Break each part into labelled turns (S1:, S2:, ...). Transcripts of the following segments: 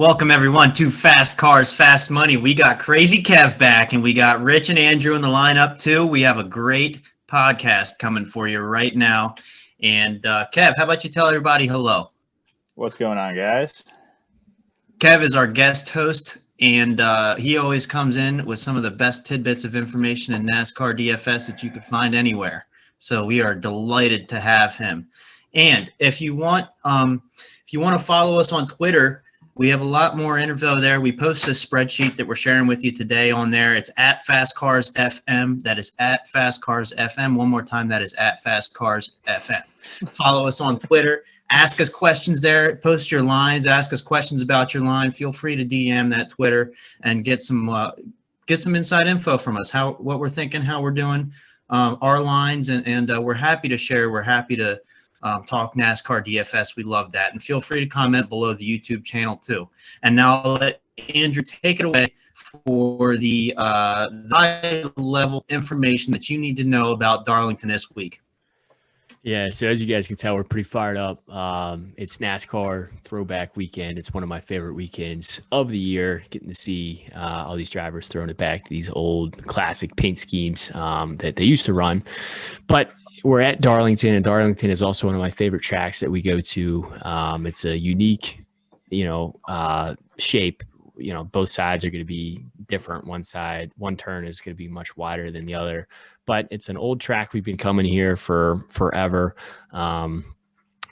S1: Welcome, everyone, to Fast Cars, Fast Money. We got Crazy Kev back, and we got Rich and Andrew in the lineup, too. We have a great podcast coming for you right now. And Kev, how about you tell everybody hello?
S2: What's going on, guys?
S1: Kev is our guest host, and he always comes in with some of the best tidbits of information in NASCAR DFS that you could find anywhere. So we are delighted to have him. And if you want to follow us on Twitter, we have a lot more info there. We post a spreadsheet that we're sharing with you today on there. It's at Fast Cars FM. That is at Fast Cars FM. One more time, that is at Fast Cars FM. Follow us on Twitter. Ask us questions there. Post your lines. Ask us questions about your line. Feel free to DM that Twitter and get some inside info from us. What we're thinking, how we're doing, our lines, and we're happy to share. We're happy to talk NASCAR DFS. We love that. And feel free to comment below the YouTube channel too. And now I'll let Andrew take it away for the high level information that you need to know about Darlington this week.
S3: Yeah, so as you guys can tell, we're pretty fired up. It's NASCAR throwback weekend. It's one of my favorite weekends of the year, getting to see all these drivers throwing it back to these old classic paint schemes that they used to run. But we're at Darlington, and Darlington is also one of my favorite tracks that we go to. It's a unique, shape. Both sides are going to be different. One turn is going to be much wider than the other, but it's an old track. We've been coming here for forever.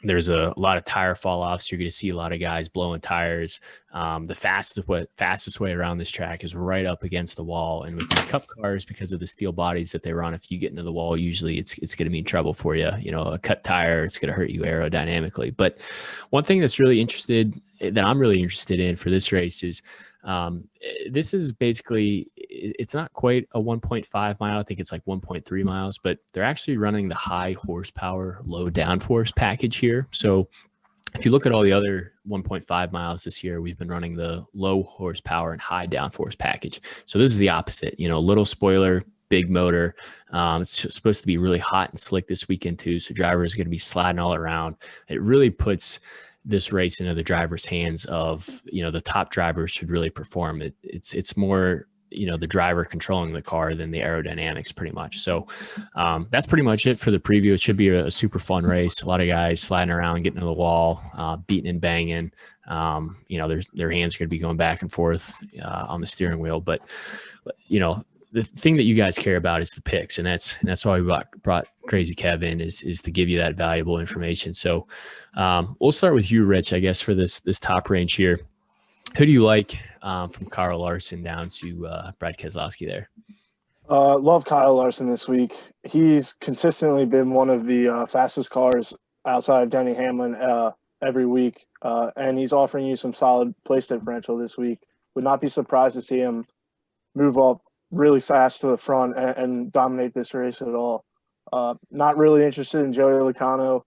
S3: There's a lot of tire fall offs. You're going to see a lot of guys blowing tires. The fastest way around this track is right up against the wall. And with these cup cars, because of the steel bodies that they run, if you get into the wall, usually it's going to mean trouble for you. A cut tire, it's going to hurt you aerodynamically. But one thing that I'm really interested in for this race is this is basically, it's not quite a 1.5 mile. I think it's like 1.3 miles, but they're actually running the high horsepower, low downforce package here. So if you look at all the other 1.5 miles this year, we've been running the low horsepower and high downforce package. So this is the opposite, little spoiler, big motor. It's supposed to be really hot and slick this weekend too. So drivers are going to be sliding all around. It really puts this race into the driver's hands of, the top drivers should really perform. It's more, the driver controlling the car than the aerodynamics pretty much. So that's pretty much it for the preview. It should be a super fun race. A lot of guys sliding around, getting to the wall, beating and banging. Their hands are going to be going back and forth on the steering wheel. But, the thing that you guys care about is the picks, and that's why we brought Crazy Kev in is to give you that valuable information. So we'll start with you, Rich, I guess, for this top range here. Who do you like from Kyle Larson down to Brad Keselowski there?
S4: Love Kyle Larson this week. He's consistently been one of the fastest cars outside of Denny Hamlin every week, and he's offering you some solid place differential this week. Would not be surprised to see him move up really fast to the front and dominate this race at all. Not really interested in Joey Logano,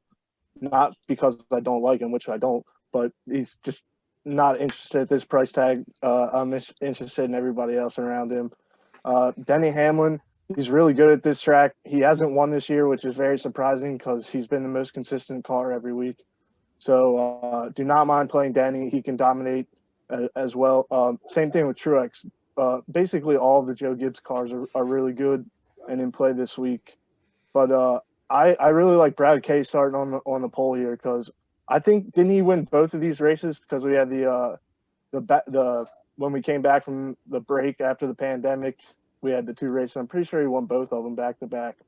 S4: not because I don't like him, which I don't, but he's just not interested at this price tag. I'm interested in everybody else around him. Denny Hamlin, he's really good at this track. He hasn't won this year, which is very surprising because he's been the most consistent car every week. So do not mind playing Denny. He can dominate as well. Same thing with Truex. Basically all of the Joe Gibbs cars are really good and in play this week. But I really like Brad K starting on the pole here because I think, didn't he win both of these races? Because we had the when we came back from the break after the pandemic, we had the two races. I'm pretty sure he won both of them back to back.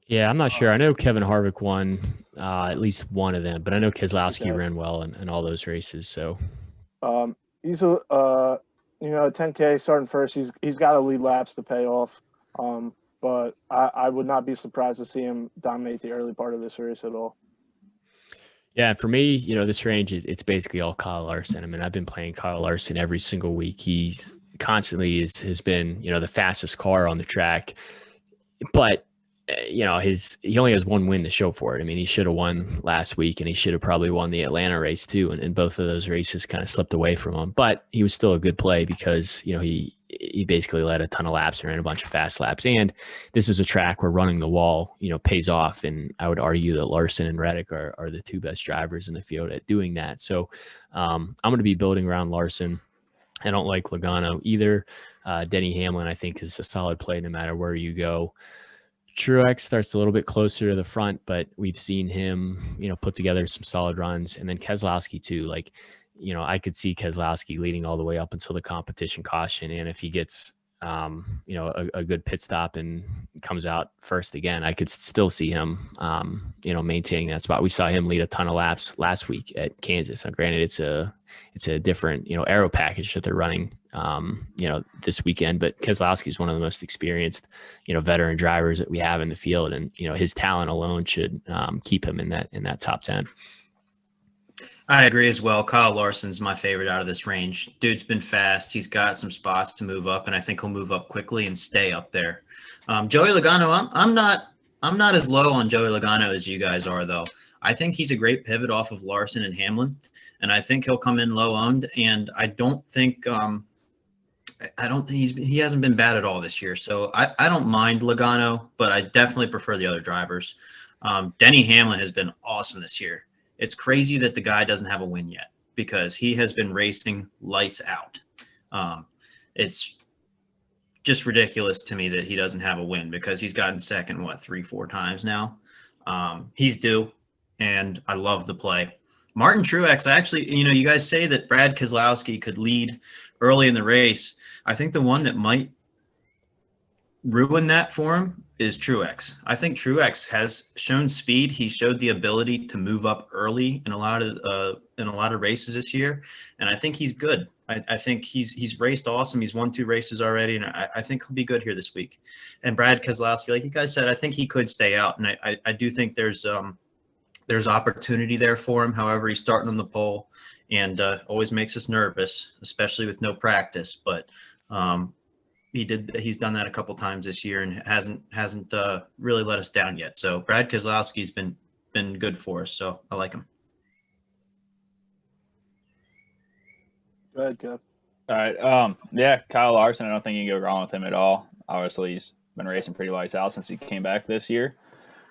S3: Yeah, I'm not sure. I know Kevin Harvick won at least one of them, but I know Keselowski ran well in all those races. So
S4: he's a 10K starting first. He's got to lead laps to pay off. But I would not be surprised to see him dominate the early part of this race at all.
S3: Yeah, for me, this range, it's basically all Kyle Larson. I mean, I've been playing Kyle Larson every single week. He's constantly has been, the fastest car on the track. But, he only has one win to show for it. I mean, he should have won last week, and he should have probably won the Atlanta race too. And both of those races kind of slipped away from him. But he was still a good play because, he he basically led a ton of laps and ran a bunch of fast laps. And this is a track where running the wall, pays off. And I would argue that Larson and Reddick are the two best drivers in the field at doing that. So I'm going to be building around Larson. I don't like Logano either. Denny Hamlin, I think, is a solid play no matter where you go. Truex starts a little bit closer to the front, but we've seen him, put together some solid runs. And then Keselowski too. I could see Keselowski leading all the way up until the competition caution. And if he gets, a good pit stop and comes out first again, I could still see him, maintaining that spot. We saw him lead a ton of laps last week at Kansas. Now, granted, it's a different, aero package that they're running, this weekend, but Keselowski is one of the most experienced, veteran drivers that we have in the field. And, his talent alone should keep him in that top 10.
S1: I agree as well. Kyle Larson's my favorite out of this range. Dude's been fast. He's got some spots to move up, and I think he'll move up quickly and stay up there. Joey Logano, I'm not as low on Joey Logano as you guys are, though. I think he's a great pivot off of Larson and Hamlin, and I think he'll come in low owned. And I don't think he hasn't been bad at all this year. So I don't mind Logano, but I definitely prefer the other drivers. Denny Hamlin has been awesome this year. It's crazy that the guy doesn't have a win yet because he has been racing lights out. It's just ridiculous to me that he doesn't have a win because he's gotten second, 3-4 times now. He's due, and I love the play. Martin Truex, you guys say that Brad Keselowski could lead early in the race. I think the one that might ruin that for him is Truex. I think Truex has shown speed. He showed the ability to move up early in a lot of races this year, and I think he's good. I think he's raced awesome. He's won 2 races already, and I think he'll be good here this week. And Brad Keselowski, like you guys said, I think he could stay out, and I do think there's opportunity there for him. However, he's starting on the pole, and always makes us nervous, especially with no practice. But he's done that a couple times this year and hasn't really let us down yet. So Brad Keselowski's been good for us. So I like him.
S4: Go ahead, Kev.
S2: All right. Yeah, Kyle Larson, I don't think you can go wrong with him at all. Obviously, he's been racing pretty lights out since he came back this year.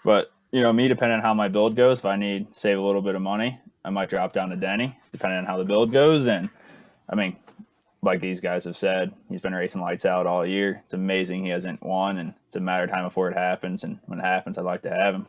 S2: But, me, depending on how my build goes, if I need to save a little bit of money, I might drop down to Denny, depending on how the build goes. And, like these guys have said, he's been racing lights out all year. It's amazing he hasn't won, and it's a matter of time before it happens. And when it happens, I'd like to have him.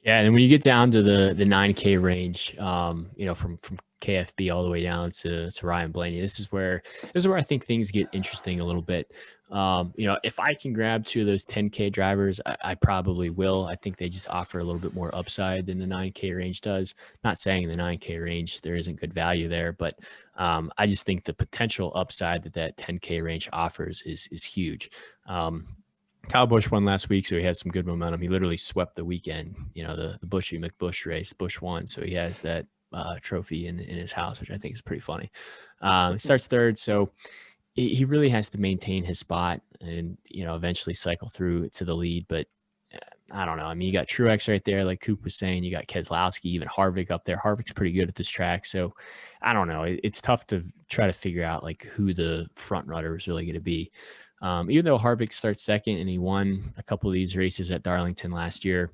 S3: Yeah, and when you get down to the 9K range, from KFB all the way down to Ryan Blaney, this is where I think things get interesting a little bit. If I can grab 2 of those 10K drivers, I probably will. I think they just offer a little bit more upside than the 9K range does. Not saying in the 9K range there isn't good value there, but I just think the potential upside that 10K range offers is huge. Kyle Busch won last week, so he had some good momentum. He literally swept the weekend, the Bushy McBush race. Busch won, so he has that trophy in his house, which I think is pretty funny. He starts third, so he really has to maintain his spot and, eventually cycle through to the lead. But I don't know. You got Truex right there, like Coop was saying. You got Keselowski, even Harvick up there. Harvick's pretty good at this track. So I don't know. It's tough to try to figure out who the front runner is really going to be. Even though Harvick starts second and he won a couple of these races at Darlington last year,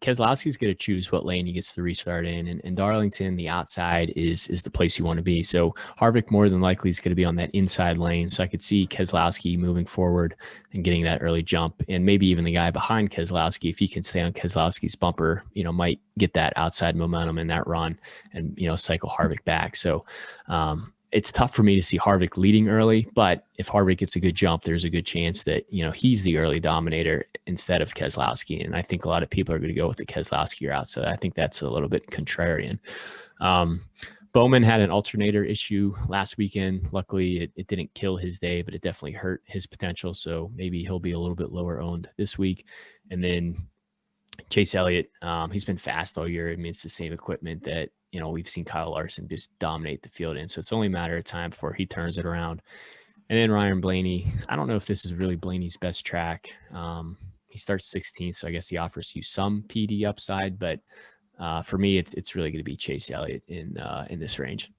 S3: Keselowski's going to choose what lane he gets the restart in, and Darlington, the outside is the place you want to be. So Harvick more than likely is going to be on that inside lane. So I could see Keselowski moving forward and getting that early jump, and maybe even the guy behind Keselowski, if he can stay on Keselowski's bumper, might get that outside momentum in that run and, cycle Harvick back. So, it's tough for me to see Harvick leading early, but if Harvick gets a good jump, there's a good chance that, he's the early dominator instead of Keselowski. And I think a lot of people are going to go with the Keselowski route. So I think that's a little bit contrarian. Bowman had an alternator issue last weekend. Luckily, it didn't kill his day, but it definitely hurt his potential. So maybe he'll be a little bit lower owned this week. And then Chase Elliott, he's been fast all year. It's the same equipment that, we've seen Kyle Larson just dominate the field in. So it's only a matter of time before he turns it around. And then Ryan Blaney, I don't know if this is really Blaney's best track. He starts 16th, so I guess he offers you some PD upside. But for me, it's really going to be Chase Elliott in this range.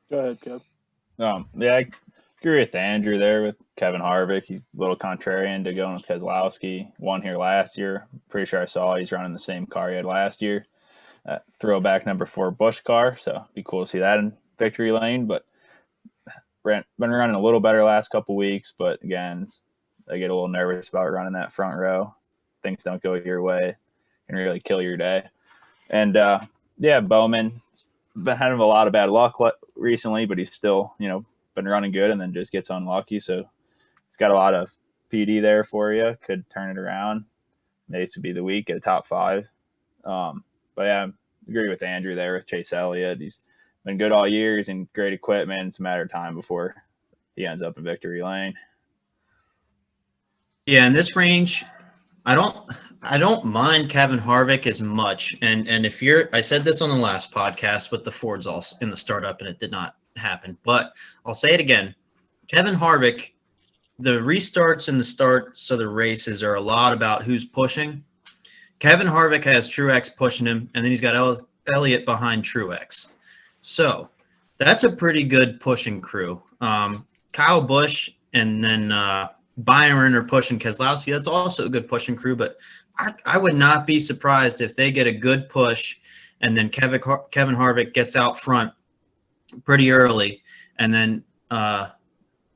S4: Go ahead, Kev.
S2: Yeah, I agree with Andrew there with Kevin Harvick. He's a little contrarian to going with Keselowski. Won here last year. Pretty sure I saw he's running the same car he had last year. Throwback number 4 Busch car, so it'd be cool to see that in victory lane. But been running a little better last couple weeks, but again, I get a little nervous about running that front row. Things don't go your way, can really kill your day. And Bowman been having a lot of bad luck recently, but he's still been running good, and then just gets unlucky. So he's got a lot of PD there for you. Could turn it around. This would be the week at a top 5. But yeah, I agree with Andrew there with Chase Elliott. He's been good all year. He's in great equipment. It's a matter of time before he ends up in victory lane.
S1: Yeah, in this range, I don't mind Kevin Harvick as much. And if I said this on the last podcast with the Fords all in the startup, and it did not happen. But I'll say it again. Kevin Harvick, the restarts and the starts of the races are a lot about who's pushing. Kevin Harvick has Truex pushing him, and then he's got Elliot behind Truex. So that's a pretty good pushing crew. Kyle Busch and then Byron are pushing Keselowski. That's also a good pushing crew, but I would not be surprised if they get a good push and then Kevin Harvick gets out front pretty early and then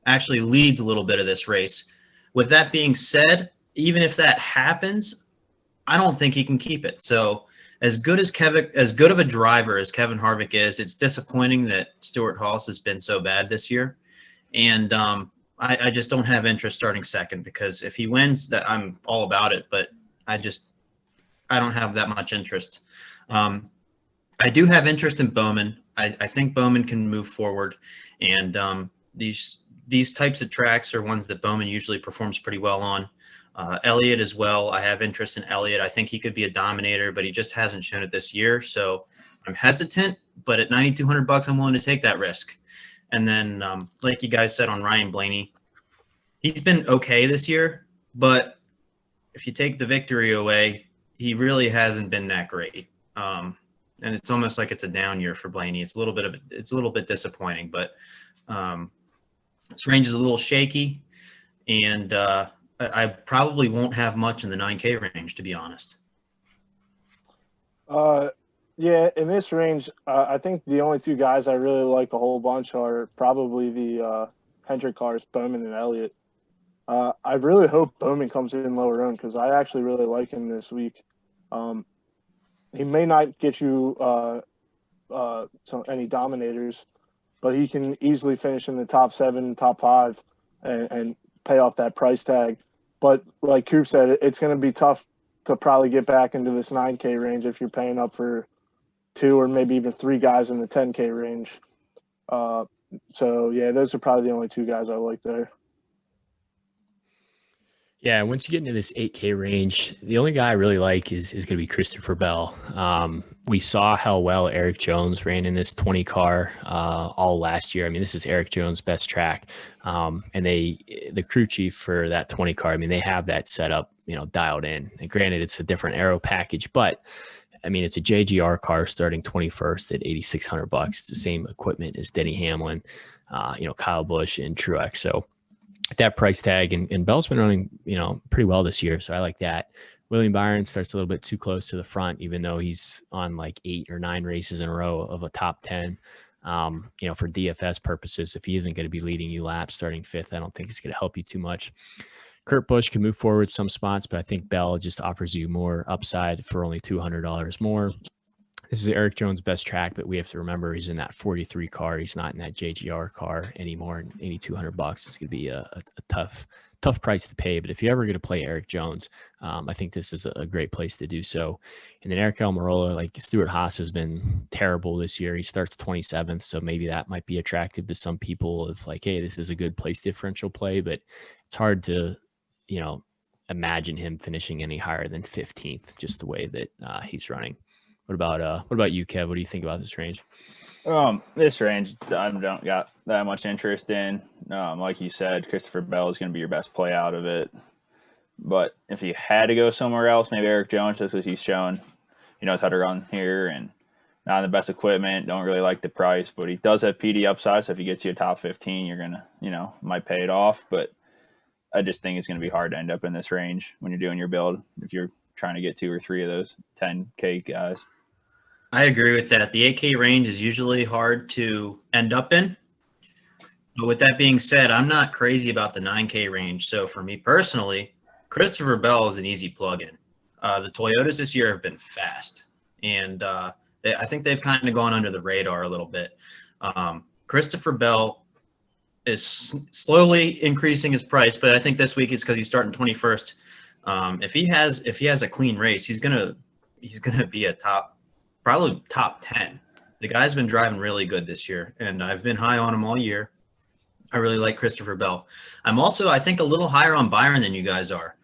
S1: actually leads a little bit of this race. With that being said, even if that happens, I don't think he can keep it. So as good of a driver as Kevin Harvick is, it's disappointing that Stewart Haas has been so bad this year. And I just don't have interest starting second, because if he wins, that I'm all about it. But I don't have that much interest. I do have interest in Bowman. I think Bowman can move forward, and these types of tracks are ones that Bowman usually performs pretty well on. Elliot as well. I have interest in Elliot. I think he could be a dominator, but he just hasn't shown it this year. So I'm hesitant, but at $9,200, I'm willing to take that risk. And then, like you guys said on Ryan Blaney, he's been okay this year, but if you take the victory away, he really hasn't been that great. And it's almost like it's a down year for Blaney. It's a little bit disappointing, but this range is a little shaky, and I probably won't have much in the 9K range, to be honest.
S4: Yeah, in this range, I think the only 2 guys I really like a whole bunch are probably the Hendrick cars, Bowman and Elliott. I really hope Bowman comes in lower owned, because I actually really like him this week. He may not get you any dominators, but he can easily finish in the top 7, top 5, and pay off that price tag. But like Coop said, it's going to be tough to probably get back into this 9K range if you're paying up for 2 or maybe even 3 guys in the 10K range. So yeah, those are probably the only 2 guys I like there.
S3: Yeah, once you get into this 8K range, the only guy I really like is going to be Christopher Bell. We saw how well Eric Jones ran in this 20 car all last year. I mean, this is Eric Jones' best track. And the crew chief for that 20 car, I mean, they have that set up, dialed in. And granted, it's a different aero package, but I mean, it's a JGR car starting 21st at $8,600. It's the same equipment as Denny Hamlin, Kyle Busch and Truex. So at that price tag, and Bell's been running, pretty well this year. So I like that. William Byron starts a little bit too close to the front, even though he's on like 8 or 9 races in a row of a top 10. For DFS purposes, if he isn't going to be leading you laps starting 5th, I don't think it's going to help you too much. Kirk Bush can move forward some spots, but I think Bell just offers you more upside for only $200 more. This is Eric Jones' best track, but we have to remember he's in that 43 car. He's not in that JGR car anymore. And $8,200, it's going to be a tough price to pay. But if you're ever going to play Eric Jones, I think this is a great place to do so. And then Eric Almirola, like Stewart Haas, has been terrible this year. He starts 27th, so maybe that might be attractive to some people of like, hey, this is a good place differential play, but it's hard to, imagine him finishing any higher than 15th, just the way that he's running. What about you, Kev? What do you think about this range?
S2: This range, I don't got that much interest in. Like you said, Christopher Bell is going to be your best play out of it. But if you had to go somewhere else, maybe Eric Jones, just because he's shown he knows how to run here, and not the best equipment. Don't really like the price, but he does have PD upside. So if he gets you a top 15, you're gonna, might pay it off. But I just think it's gonna be hard to end up in this range when you're doing your build if you're trying to get 2 or 3 of those 10K guys.
S1: I agree with that. The 8K range is usually hard to end up in. But with that being said, I'm not crazy about the 9K range. So for me personally, Christopher Bell is an easy plug-in. The Toyotas this year have been fast, and I think they've kind of gone under the radar a little bit. Christopher Bell is slowly increasing his price, but I think this week it's because he's starting 21st. If he has a clean race, he's gonna be probably top 10. The guy's been driving really good this year, and I've been high on him all year. I really like Christopher Bell. I'm also, I think, a little higher on Byron than you guys are.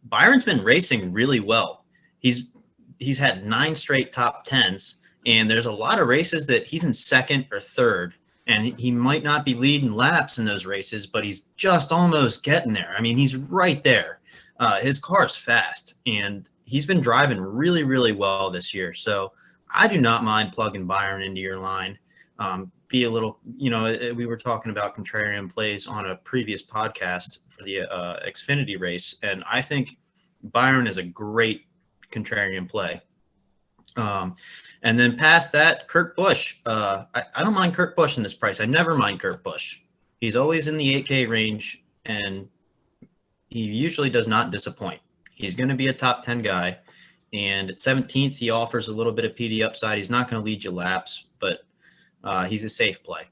S1: Byron's been racing really well. He's had 9 straight top 10s, and there's a lot of races that he's in second or third, and he might not be leading laps in those races, but he's just almost getting there. I mean, he's right there. His car's fast, and he's been driving really, really well this year. So I do not mind plugging Byron into your line. Be a little, we were talking about contrarian plays on a previous podcast for the Xfinity race, and I think Byron is a great contrarian play. And then past that, Kirk Bush. I don't mind Kirk Bush in this price. I never mind Kirk Bush. He's always in the 8K range, and he usually does not disappoint. He's going to be a top 10 guy, and at 17th, he offers a little bit of PD upside. He's not going to lead you laps, but he's a safe play.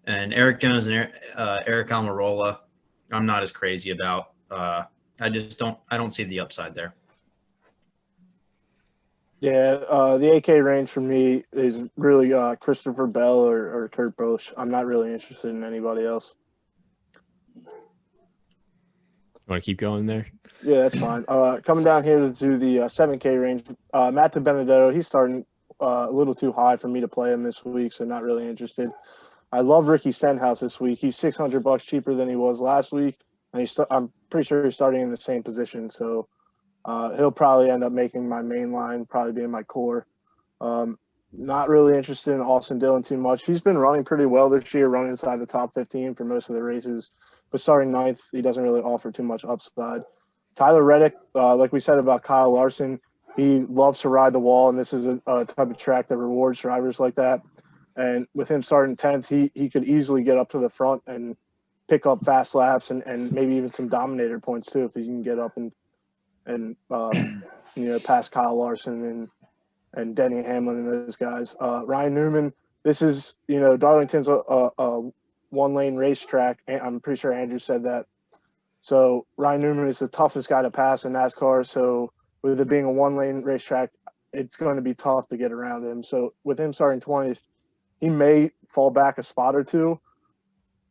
S1: And Eric Jones and Eric Almirola, I'm not as crazy about. I don't see the upside there.
S4: Yeah, the 8K range for me is really Christopher Bell or Kurt Busch. I'm not really interested in anybody else.
S3: Want to keep going there?
S4: Yeah, that's fine. Coming down here to the 7K range, Matt DiBenedetto, he's starting a little too high for me to play him this week, so not really interested. I love Ricky Stenhouse this week. He's $600 cheaper than he was last week, and I'm pretty sure he's starting in the same position, so he'll probably end up making my main line, probably being my core. Not really interested in Austin Dillon too much. He's been running pretty well this year, running inside the top 15 for most of the races. But starting 9th, he doesn't really offer too much upside. Tyler Reddick, like we said about Kyle Larson, he loves to ride the wall, and this is a type of track that rewards drivers like that. And with him starting 10th, he could easily get up to the front and pick up fast laps and maybe even some dominator points too if he can get up and past Kyle Larson and Denny Hamlin and those guys. Ryan Newman, this is, Darlington's a one-lane racetrack. I'm pretty sure Andrew said that. So Ryan Newman is the toughest guy to pass in NASCAR. So with it being a one-lane racetrack, it's going to be tough to get around him. So with him starting 20th, he may fall back a spot or two,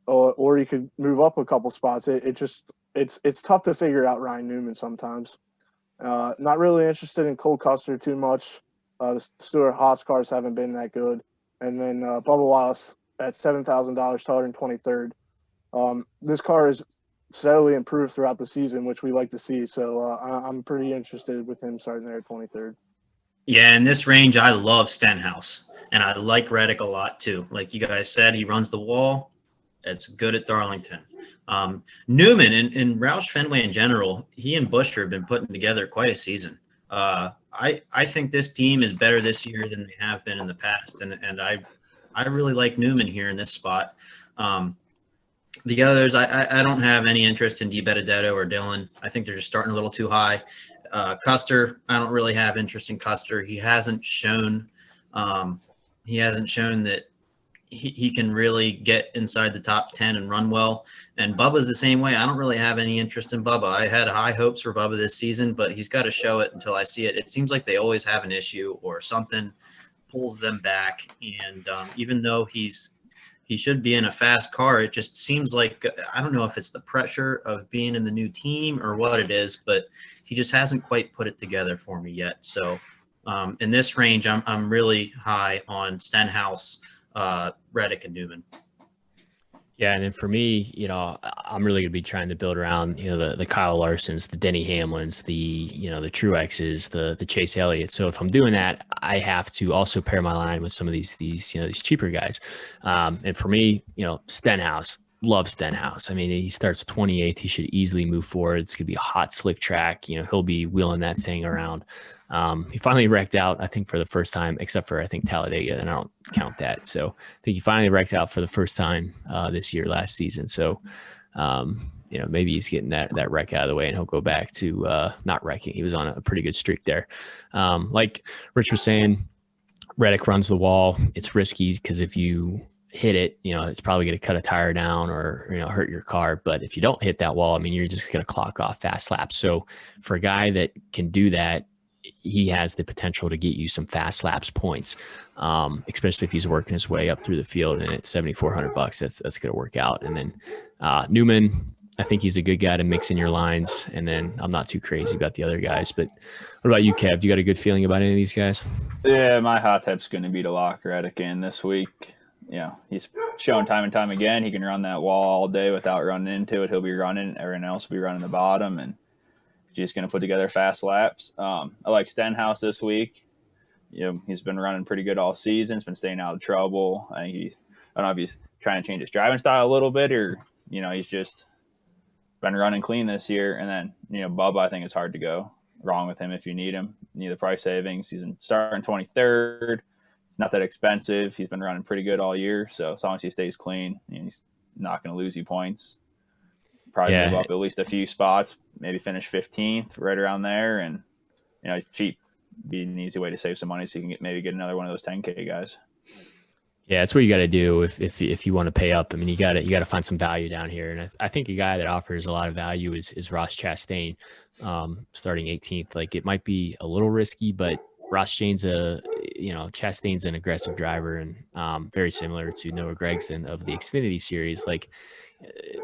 S4: or he could move up a couple spots. It's tough to figure out Ryan Newman sometimes. Not really interested in Cole Custer too much. The Stewart Haas cars haven't been that good. And then Bubba Wallace at $7,000 starting 23rd. This car is steadily improved throughout the season, which we like to see. So I'm pretty interested with him starting there at 23rd.
S1: Yeah, in this range, I love Stenhouse, and I like Reddick a lot too. Like you guys said, he runs the wall. It's good at Darlington. Newman and Roush Fenway in general, he and Busch have been putting together quite a season. I think this team is better this year than they have been in the past, and I really like Newman here in this spot. The others, I don't have any interest in DiBenedetto or Dillon. I think they're just starting a little too high. Custer, I don't really have interest in Custer. He hasn't shown that he can really get inside the top 10 and run well. And Bubba's the same way. I don't really have any interest in Bubba. I had high hopes for Bubba this season, but he's got to show it until I see it. It seems like they always have an issue or something pulls them back. And even though he should be in a fast car, it just seems like, I don't know if it's the pressure of being in the new team or what it is, but he just hasn't quite put it together for me yet. So in this range, I'm really high on Stenhouse, Reddick, and Newman.
S3: Yeah, and then for me, I'm really going to be trying to build around, the Kyle Larsons, the Denny Hamlins, the the Truexes, the Chase Elliott. So if I'm doing that, I have to also pair my line with some of these cheaper guys. And for me, Stenhouse, love Stenhouse. I mean, he starts 28th. He should easily move forward. It's going to be a hot, slick track. He'll be wheeling that thing around. He finally wrecked out, I think, for the first time, except for, I think, Talladega, and I don't count that. So I think he finally wrecked out for the first time last season. So, maybe he's getting that wreck out of the way, and he'll go back to not wrecking. He was on a pretty good streak there. Like Rich was saying, Reddick runs the wall. It's risky because if you hit it, it's probably going to cut a tire down or, hurt your car. But if you don't hit that wall, I mean, you're just going to clock off fast laps. So for a guy that can do that, he has the potential to get you some fast laps points, especially if he's working his way up through the field. And at $7,400, that's going to work out. And then Newman, I think he's a good guy to mix in your lines. And then I'm not too crazy about the other guys. But what about you, Kev? Do you got a good feeling about any of these guys?
S2: Yeah, my hot tip's going to be to lock Reddick in this week. He's shown time and time again he can run that wall all day without running into it. He'll be running, everyone else will be running the bottom, and just going to put together fast laps. I like Stenhouse this week. He's been running pretty good all season. He's been staying out of trouble. I don't know if he's trying to change his driving style a little bit, or he's just been running clean this year. And then Bubba, I think it's hard to go wrong with him if you need him. You need the price savings. He's starting 23rd. It's not that expensive. He's been running pretty good all year. So as long as he stays clean, he's not going to lose you points. Probably move up at least a few spots, maybe finish 15th, right around there. And, it's cheap. Be an easy way to save some money so you can maybe get another one of those 10K guys.
S3: Yeah, that's what you got to do if you want to pay up. I mean, you got to find some value down here. And I think a guy that offers a lot of value is Ross Chastain, starting 18th. Like, it might be a little risky, but Ross Chastain's an aggressive driver and very similar to Noah Gragson of the Xfinity series. Like,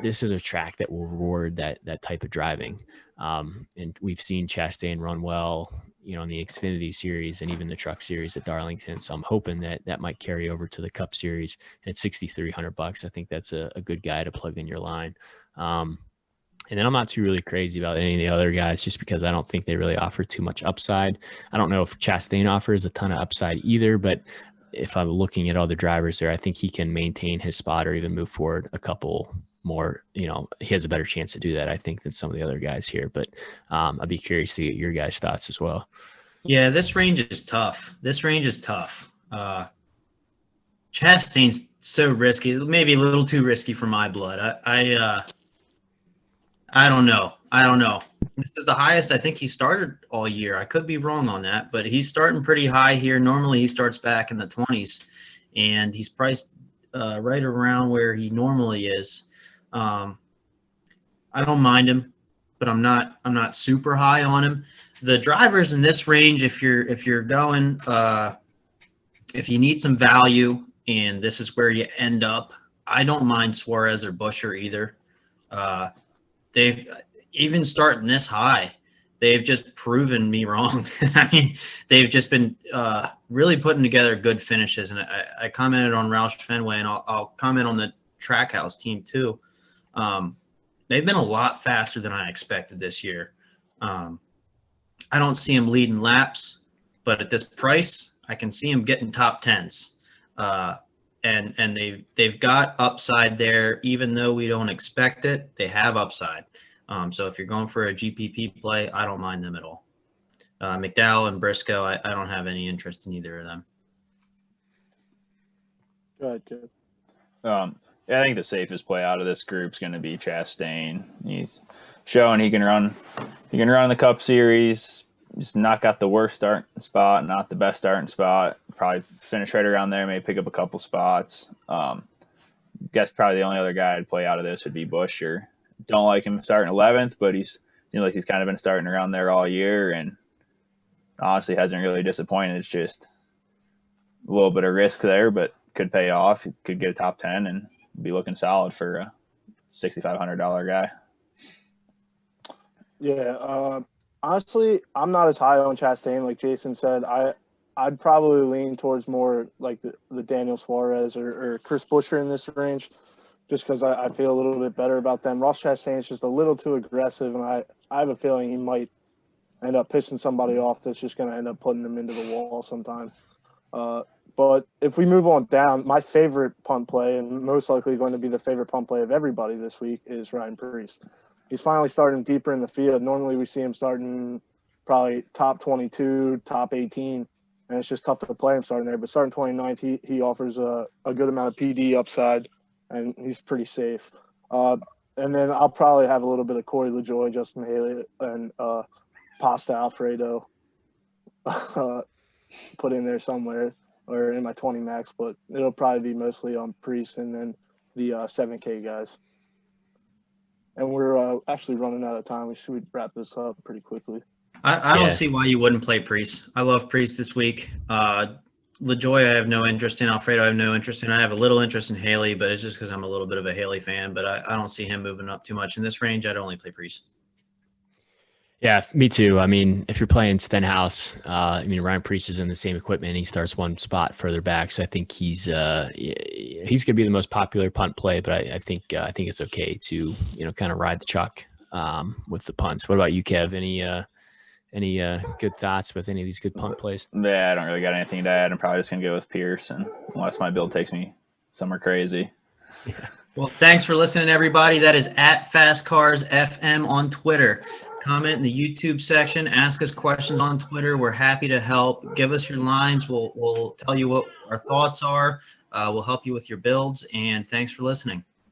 S3: this is a track that will reward that type of driving. And we've seen Chastain run well, in the Xfinity series and even the truck series at Darlington. So I'm hoping that might carry over to the Cup series. And at $6,300, I think that's a good guy to plug in your line. And then I'm not too really crazy about any of the other guys just because I don't think they really offer too much upside. I don't know if Chastain offers a ton of upside either, but if I'm looking at all the drivers there, I think he can maintain his spot or even move forward a couple more. He has a better chance to do that, I think, than some of the other guys here. But I'd be curious to get your guys' thoughts as well.
S1: Yeah, this range is tough. Chastain's so risky, maybe a little too risky for my blood. I don't know. This is the highest I think he started all year. I could be wrong on that, but he's starting pretty high here. Normally he starts back in the 20s, and he's priced right around where he normally is. I don't mind him, but I'm not super high on him. The drivers in this range, if you're going, if you need some value and this is where you end up, I don't mind Suarez or Busher either. They've even starting this high, they've just proven me wrong. I mean, they've just been really putting together good finishes. And I commented on Roush Fenway, and I'll comment on the Trackhouse team too. They've been a lot faster than I expected this year. I don't see them leading laps, but at this price, I can see them getting top 10s. And they've got upside there, even though we don't expect it. They have upside. So if you're going for a GPP play, I don't mind them at all. McDowell and Briscoe, I don't have any interest in either of them.
S4: Good.
S2: I think the safest play out of this group is going to be Chastain. He's showing he can run the Cup Series. He's not got the worst starting spot, not the best starting spot. Probably finish right around there, maybe pick up a couple spots. Guess probably the only other guy I'd play out of this would be Busch. Don't like him starting 11th, but seems like he's kind of been starting around there all year, and honestly hasn't really disappointed. It's just a little bit of risk there, but could pay off. He could get a top 10 and be looking solid for a $6,500 guy.
S4: Yeah, honestly, I'm not as high on Chastain. Like Jason said, I'd probably lean towards more like the Daniel Suarez or Chris Buescher in this range, just because I feel a little bit better about them. Ross Chastain's just a little too aggressive, and I have a feeling he might end up pissing somebody off that's just going to end up putting them into the wall sometime. But if we move on down, my favorite punt play, and most likely going to be the favorite punt play of everybody this week, is Ryan Preece. He's finally starting deeper in the field. Normally we see him starting probably top 22, top 18, and it's just tough to play him starting there. But starting 29th, he offers a good amount of PD upside, and he's pretty safe. And then I'll probably have a little bit of Corey LaJoie, Justin Haley, and Pasta Alfredo put in there somewhere, or in my 20 max, but it'll probably be mostly on Preece and then the 7K guys. And we're actually running out of time. We should wrap this up pretty quickly.
S1: I don't see why you wouldn't play Preece. I love Preece this week. LaJoie I have no interest in. Alfredo I have no interest in. I have a little interest in Haley, but it's just because I'm a little bit of a Haley fan. But I don't see him moving up too much. In this range, I'd only play Preece.
S3: Yeah, me too. I mean, if you're playing Stenhouse, Ryan Preece is in the same equipment. He starts one spot further back, so I think he's going to be the most popular punt play. But I think it's okay to kind of ride the chalk with the punts. What about you, Kev? Any good thoughts with any of these good punt plays?
S2: Yeah, I don't really got anything to add. I'm probably just gonna go with Pierce, and unless my build takes me somewhere crazy.
S3: Yeah.
S1: Well, thanks for listening, everybody. That is at Fast Cars FM on Twitter. Comment in the YouTube section. Ask us questions on Twitter. We're happy to help. Give us your lines. We'll tell you what our thoughts are. We'll help you with your builds. And thanks for listening.